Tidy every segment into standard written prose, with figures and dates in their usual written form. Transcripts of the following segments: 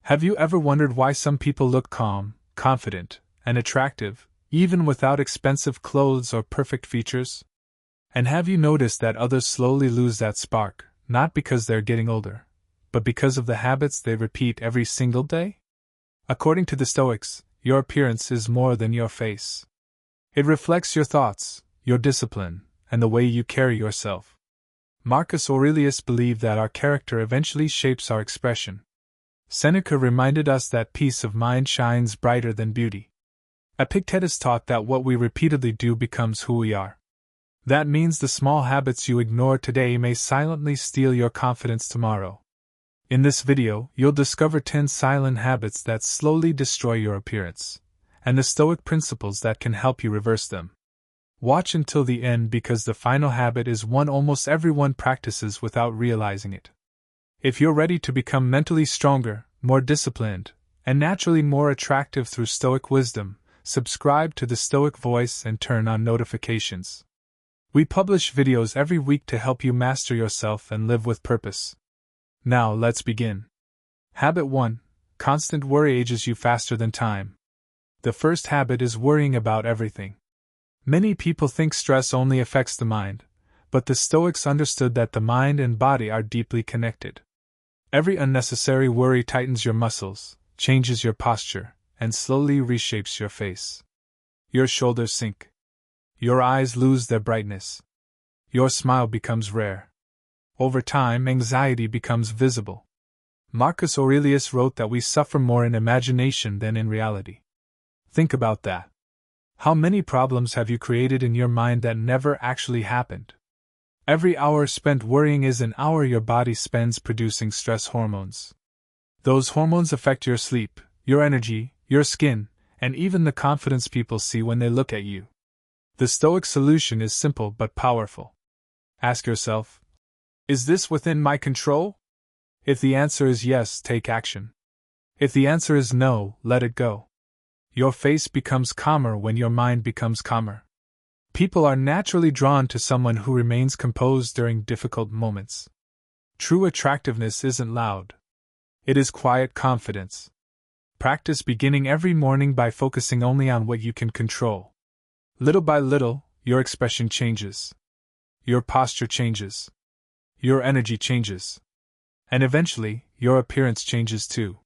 Have you ever wondered why some people look calm, confident, and attractive, even without expensive clothes or perfect features? And have you noticed that others slowly lose that spark, not because they're getting older, but because of the habits they repeat every single day? According to the Stoics, your appearance is more than your face. It reflects your thoughts, your discipline, and the way you carry yourself. Marcus Aurelius believed that our character eventually shapes our expression. Seneca reminded us that peace of mind shines brighter than beauty. Epictetus taught that what we repeatedly do becomes who we are. That means the small habits you ignore today may silently steal your confidence tomorrow. In this video, you'll discover 10 silent habits that slowly destroy your appearance, and the Stoic principles that can help you reverse them. Watch until the end because the final habit is one almost everyone practices without realizing it. If you're ready to become mentally stronger, more disciplined, and naturally more attractive through Stoic wisdom, subscribe to the Stoic Voice and turn on notifications. We publish videos every week to help you master yourself and live with purpose. Now let's begin. Habit 1. Constant worry ages you faster than time. The first habit is worrying about everything. Many people think stress only affects the mind, but the Stoics understood that the mind and body are deeply connected. Every unnecessary worry tightens your muscles, changes your posture, and slowly reshapes your face. Your shoulders sink. Your eyes lose their brightness. Your smile becomes rare. Over time, anxiety becomes visible. Marcus Aurelius wrote that we suffer more in imagination than in reality. Think about that. How many problems have you created in your mind that never actually happened? Every hour spent worrying is an hour your body spends producing stress hormones. Those hormones affect your sleep, your energy, your skin, and even the confidence people see when they look at you. The Stoic solution is simple but powerful. Ask yourself, is this within my control? If the answer is yes, take action. If the answer is no, let it go. Your face becomes calmer when your mind becomes calmer. People are naturally drawn to someone who remains composed during difficult moments. True attractiveness isn't loud. It is quiet confidence. Practice beginning every morning by focusing only on what you can control. Little by little, your expression changes. Your posture changes. Your energy changes. And eventually, your appearance changes too.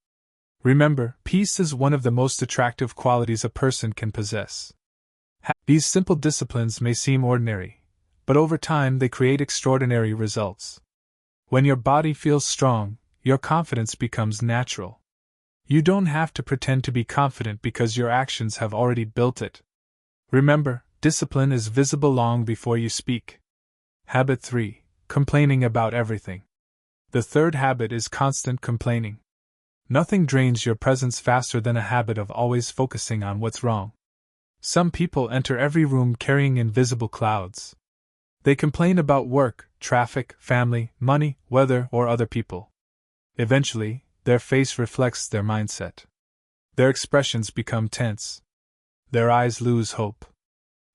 Remember, peace is one of the most attractive qualities a person can possess. These simple disciplines may seem ordinary, but over time they create extraordinary results. When your body feels strong, your confidence becomes natural. You don't have to pretend to be confident because your actions have already built it. Remember, discipline is visible long before you speak. Habit 3. Complaining about everything. The third habit is constant complaining. Nothing drains your presence faster than a habit of always focusing on what's wrong. Some people enter every room carrying invisible clouds. They complain about work, traffic, family, money, weather, or other people. Eventually, their face reflects their mindset. Their expressions become tense. Their eyes lose hope.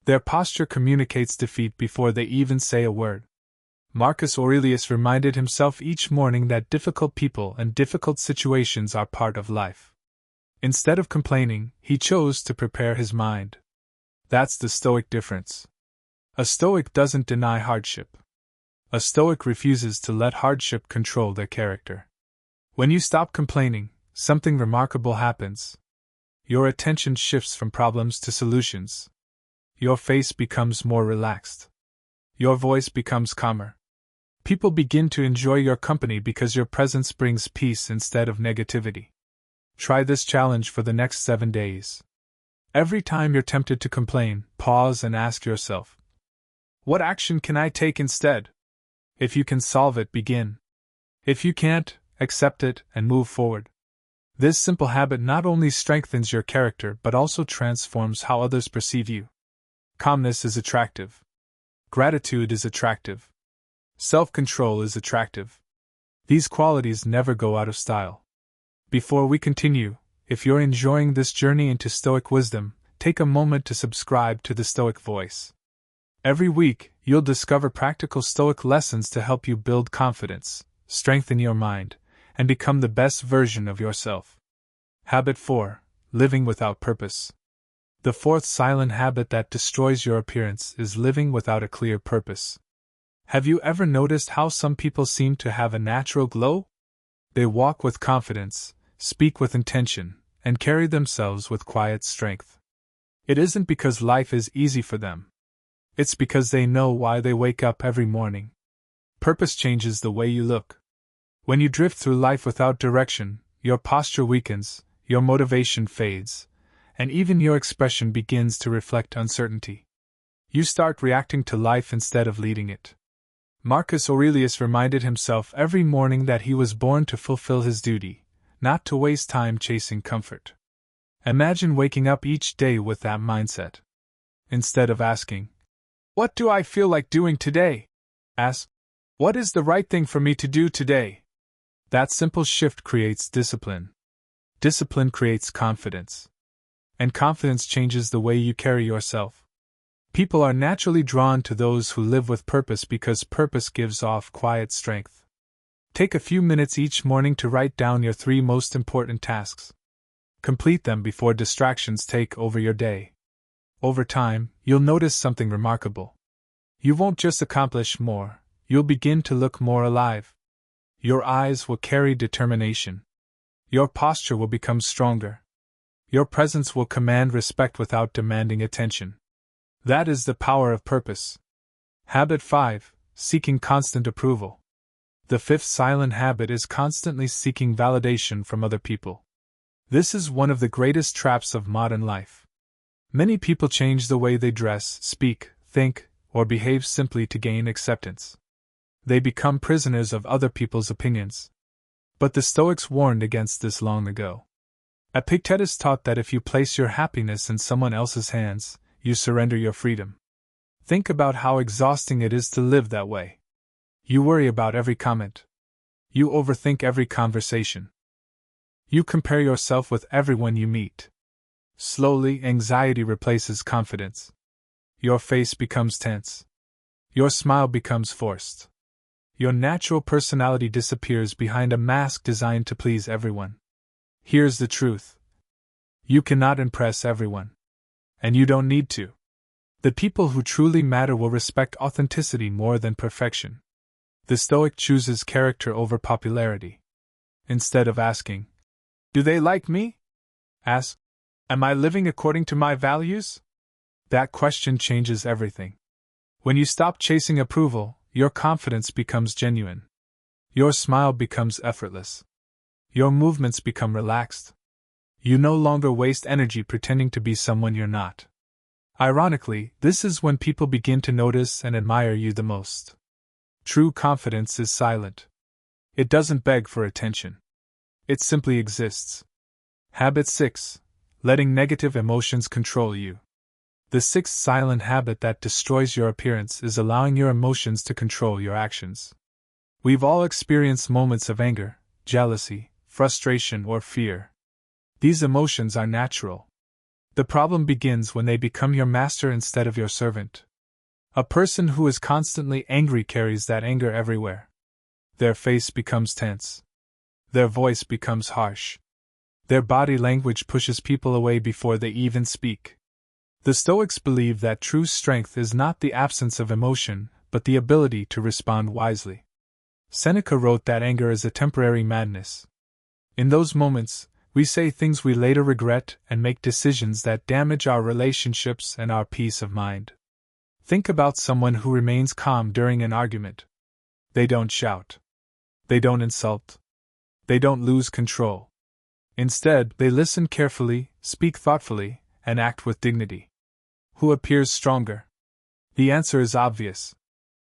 Their posture communicates defeat before they even say a word. Marcus Aurelius reminded himself each morning that difficult people and difficult situations are part of life. Instead of complaining, he chose to prepare his mind. That's the Stoic difference. A Stoic doesn't deny hardship. A Stoic refuses to let hardship control their character. When you stop complaining, something remarkable happens. Your attention shifts from problems to solutions. Your face becomes more relaxed. Your voice becomes calmer. People begin to enjoy your company because your presence brings peace instead of negativity. Try this challenge for the next 7 days. Every time you're tempted to complain, pause and ask yourself, what action can I take instead? If you can solve it, begin. If you can't, accept it and move forward. This simple habit not only strengthens your character but also transforms how others perceive you. Calmness is attractive. Gratitude is attractive. Self-control is attractive. These qualities never go out of style. Before we continue, if you're enjoying this journey into Stoic wisdom, take a moment to subscribe to the Stoic Voice. Every week, you'll discover practical Stoic lessons to help you build confidence, strengthen your mind, and become the best version of yourself. Habit 4. Living without purpose. The fourth silent habit that destroys your appearance is living without a clear purpose. Have you ever noticed how some people seem to have a natural glow? They walk with confidence, speak with intention, and carry themselves with quiet strength. It isn't because life is easy for them. It's because they know why they wake up every morning. Purpose changes the way you look. When you drift through life without direction, your posture weakens, your motivation fades, and even your expression begins to reflect uncertainty. You start reacting to life instead of leading it. Marcus Aurelius reminded himself every morning that he was born to fulfill his duty, not to waste time chasing comfort. Imagine waking up each day with that mindset. Instead of asking, "What do I feel like doing today?" ask, "What is the right thing for me to do today?" That simple shift creates discipline. Discipline creates confidence. And confidence changes the way you carry yourself. People are naturally drawn to those who live with purpose because purpose gives off quiet strength. Take a few minutes each morning to write down your 3 most important tasks. Complete them before distractions take over your day. Over time, you'll notice something remarkable. You won't just accomplish more, you'll begin to look more alive. Your eyes will carry determination. Your posture will become stronger. Your presence will command respect without demanding attention. That is the power of purpose. Habit 5. Seeking constant approval. The fifth silent habit is constantly seeking validation from other people. This is one of the greatest traps of modern life. Many people change the way they dress, speak, think, or behave simply to gain acceptance. They become prisoners of other people's opinions. But the Stoics warned against this long ago. Epictetus taught that if you place your happiness in someone else's hands, you surrender your freedom. Think about how exhausting it is to live that way. You worry about every comment. You overthink every conversation. You compare yourself with everyone you meet. Slowly, anxiety replaces confidence. Your face becomes tense. Your smile becomes forced. Your natural personality disappears behind a mask designed to please everyone. Here's the truth. You cannot impress everyone. And you don't need to. The people who truly matter will respect authenticity more than perfection. The Stoic chooses character over popularity. Instead of asking, "Do they like me?" ask, "Am I living according to my values?" That question changes everything. When you stop chasing approval, your confidence becomes genuine. Your smile becomes effortless. Your movements become relaxed. You no longer waste energy pretending to be someone you're not. Ironically, this is when people begin to notice and admire you the most. True confidence is silent. It doesn't beg for attention. It simply exists. Habit 6. Letting negative emotions control you. The sixth silent habit that destroys your appearance is allowing your emotions to control your actions. We've all experienced moments of anger, jealousy, frustration, or fear. These emotions are natural. The problem begins when they become your master instead of your servant. A person who is constantly angry carries that anger everywhere. Their face becomes tense. Their voice becomes harsh. Their body language pushes people away before they even speak. The Stoics believe that true strength is not the absence of emotion, but the ability to respond wisely. Seneca wrote that anger is a temporary madness. In those moments, we say things we later regret and make decisions that damage our relationships and our peace of mind. Think about someone who remains calm during an argument. They don't shout. They don't insult. They don't lose control. Instead, they listen carefully, speak thoughtfully, and act with dignity. Who appears stronger? The answer is obvious.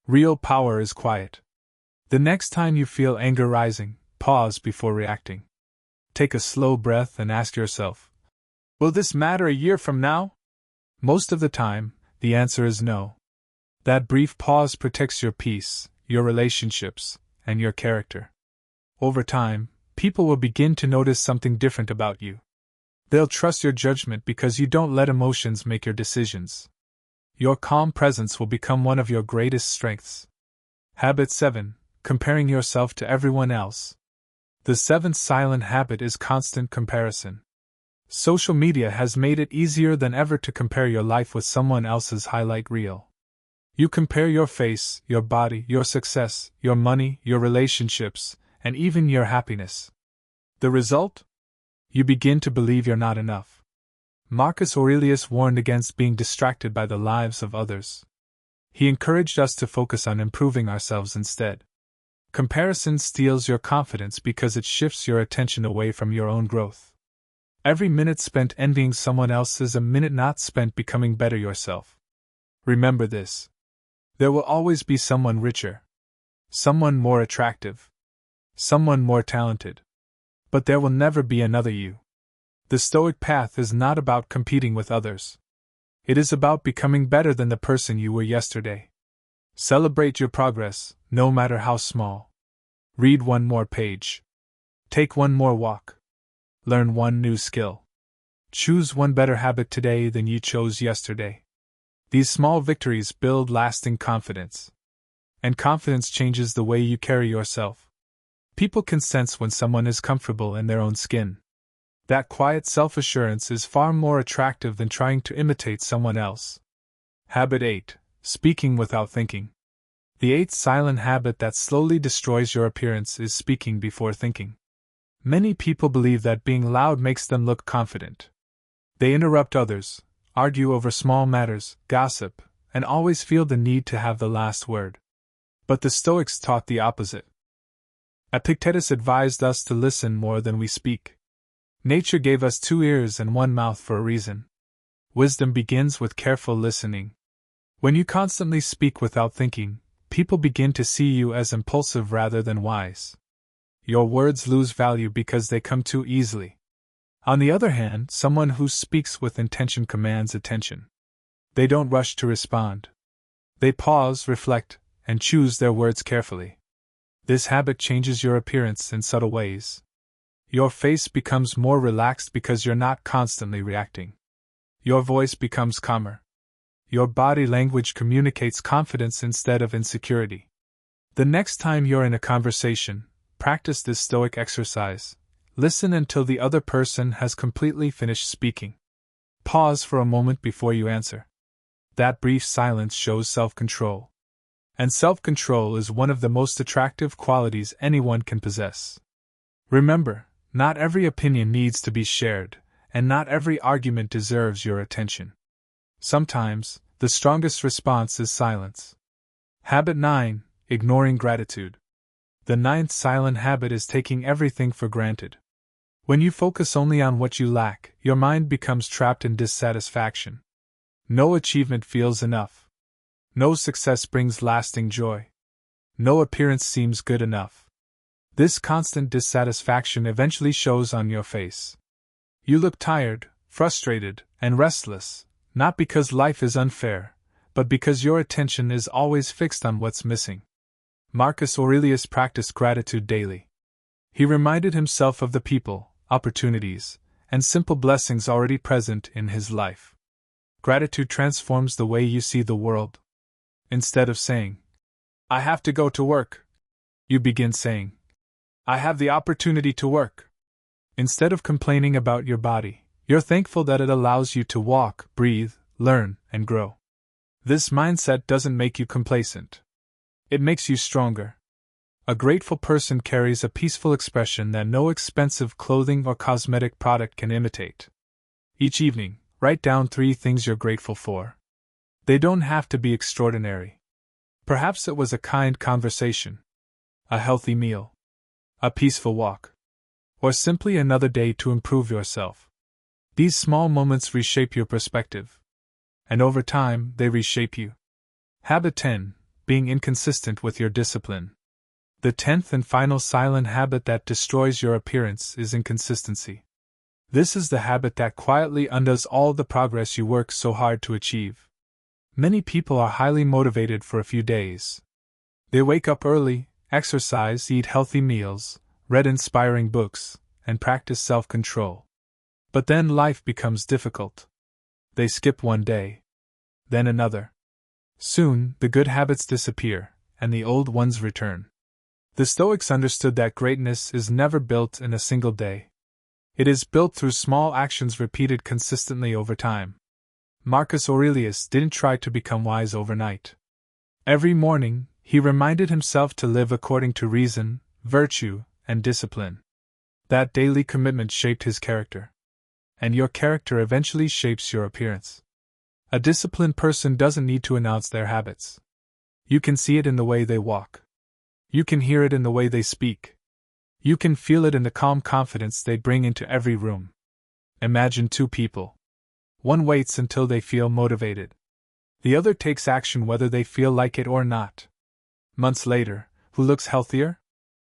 Real power is quiet. The next time you feel anger rising, pause before reacting. Take a slow breath and ask yourself, will this matter a year from now? Most of the time, the answer is no. That brief pause protects your peace, your relationships, and your character. Over time, people will begin to notice something different about you. They'll trust your judgment because you don't let emotions make your decisions. Your calm presence will become one of your greatest strengths. Habit 7. Comparing yourself to everyone else. The seventh silent habit is constant comparison. Social media has made it easier than ever to compare your life with someone else's highlight reel. You compare your face, your body, your success, your money, your relationships, and even your happiness. The result? You begin to believe you're not enough. Marcus Aurelius warned against being distracted by the lives of others. He encouraged us to focus on improving ourselves instead. Comparison steals your confidence because it shifts your attention away from your own growth. Every minute spent envying someone else is a minute not spent becoming better yourself. Remember this. There will always be someone richer, someone more attractive, someone more talented. But there will never be another you. The Stoic path is not about competing with others. It is about becoming better than the person you were yesterday. Celebrate your progress, no matter how small. Read one more page. Take one more walk. Learn one new skill. Choose one better habit today than you chose yesterday. These small victories build lasting confidence. And confidence changes the way you carry yourself. People can sense when someone is comfortable in their own skin. That quiet self-assurance is far more attractive than trying to imitate someone else. Habit 8. Speaking without thinking. The eighth silent habit that slowly destroys your appearance is speaking before thinking. Many people believe that being loud makes them look confident. They interrupt others, argue over small matters, gossip, and always feel the need to have the last word. But the Stoics taught the opposite. Epictetus advised us to listen more than we speak. Nature gave us 2 ears and 1 mouth for a reason. Wisdom begins with careful listening. When you constantly speak without thinking, people begin to see you as impulsive rather than wise. Your words lose value because they come too easily. On the other hand, someone who speaks with intention commands attention. They don't rush to respond. They pause, reflect, and choose their words carefully. This habit changes your appearance in subtle ways. Your face becomes more relaxed because you're not constantly reacting. Your voice becomes calmer. Your body language communicates confidence instead of insecurity. The next time you're in a conversation, practice this Stoic exercise. Listen until the other person has completely finished speaking. Pause for a moment before you answer. That brief silence shows self-control. And self-control is one of the most attractive qualities anyone can possess. Remember, not every opinion needs to be shared, and not every argument deserves your attention. Sometimes, the strongest response is silence. Habit 9. Ignoring gratitude. The ninth silent habit is taking everything for granted. When you focus only on what you lack, your mind becomes trapped in dissatisfaction. No achievement feels enough. No success brings lasting joy. No appearance seems good enough. This constant dissatisfaction eventually shows on your face. You look tired, frustrated, and restless, not because life is unfair, but because your attention is always fixed on what's missing. Marcus Aurelius practiced gratitude daily. He reminded himself of the people, opportunities, and simple blessings already present in his life. Gratitude transforms the way you see the world. Instead of saying, "I have to go to work," you begin saying, "I have the opportunity to work." Instead of complaining about your body, you're thankful that it allows you to walk, breathe, learn, and grow. This mindset doesn't make you complacent. It makes you stronger. A grateful person carries a peaceful expression that no expensive clothing or cosmetic product can imitate. Each evening, write down 3 things you're grateful for. They don't have to be extraordinary. Perhaps it was a kind conversation, a healthy meal, a peaceful walk, or simply another day to improve yourself. These small moments reshape your perspective. And over time, they reshape you. Habit 10. Being inconsistent with your discipline. The 10th and final silent habit that destroys your appearance is inconsistency. This is the habit that quietly undoes all the progress you work so hard to achieve. Many people are highly motivated for a few days. They wake up early, exercise, eat healthy meals, read inspiring books, and practice self-control. But then life becomes difficult. They skip one day, then another. Soon, the good habits disappear, and the old ones return. The Stoics understood that greatness is never built in a single day. It is built through small actions repeated consistently over time. Marcus Aurelius didn't try to become wise overnight. Every morning, he reminded himself to live according to reason, virtue, and discipline. That daily commitment shaped his character. And your character eventually shapes your appearance. A disciplined person doesn't need to announce their habits. You can see it in the way they walk. You can hear it in the way they speak. You can feel it in the calm confidence they bring into every room. Imagine two people. One waits until they feel motivated. The other takes action whether they feel like it or not. Months later, who looks healthier?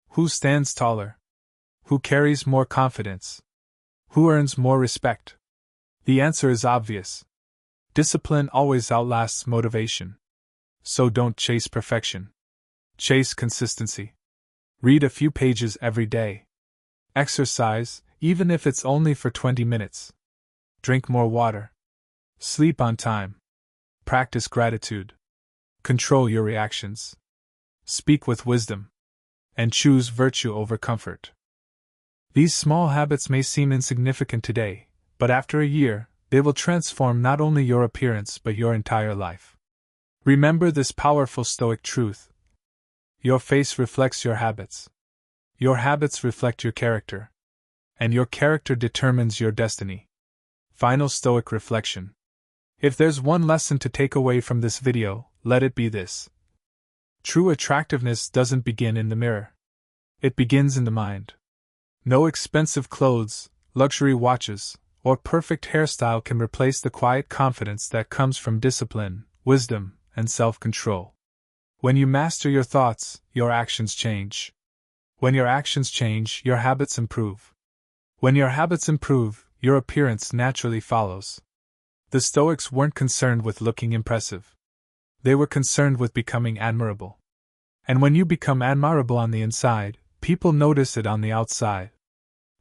Who stands taller? Who carries more confidence? Who earns more respect? The answer is obvious. Discipline always outlasts motivation. So don't chase perfection. Chase consistency. Read a few pages every day. Exercise, even if it's only for 20 minutes. Drink more water. Sleep on time. Practice gratitude. Control your reactions. Speak with wisdom. And choose virtue over comfort. These small habits may seem insignificant today, but after a year, they will transform not only your appearance but your entire life. Remember this powerful Stoic truth. Your face reflects your habits. Your habits reflect your character. And your character determines your destiny. Final Stoic reflection. If there's one lesson to take away from this video, let it be this. True attractiveness doesn't begin in the mirror. It begins in the mind. No expensive clothes, luxury watches, or perfect hairstyle can replace the quiet confidence that comes from discipline, wisdom, and self-control. When you master your thoughts, your actions change. When your actions change, your habits improve. When your habits improve, your appearance naturally follows. The Stoics weren't concerned with looking impressive. They were concerned with becoming admirable. And when you become admirable on the inside, people notice it on the outside.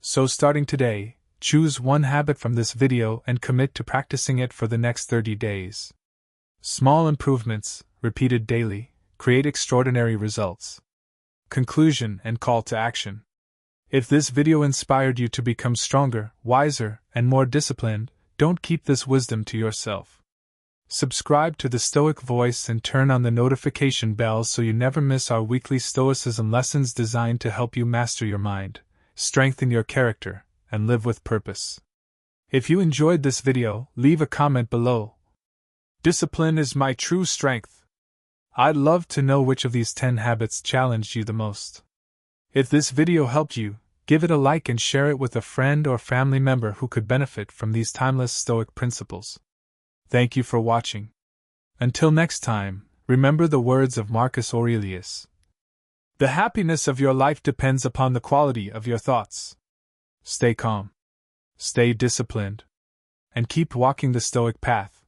So starting today, choose one habit from this video and commit to practicing it for the next 30 days. Small improvements, repeated daily, create extraordinary results. Conclusion and call to action. If this video inspired you to become stronger, wiser, and more disciplined, don't keep this wisdom to yourself. Subscribe to the Stoic Voice and turn on the notification bell so you never miss our weekly Stoicism lessons designed to help you master your mind, strengthen your character, and live with purpose. If you enjoyed this video, leave a comment below. Discipline is my true strength. I'd love to know which of these 10 habits challenged you the most. If this video helped you, give it a like and share it with a friend or family member who could benefit from these timeless Stoic principles. Thank you for watching. Until next time, remember the words of Marcus Aurelius. The happiness of your life depends upon the quality of your thoughts. Stay calm. Stay disciplined. And keep walking the Stoic path.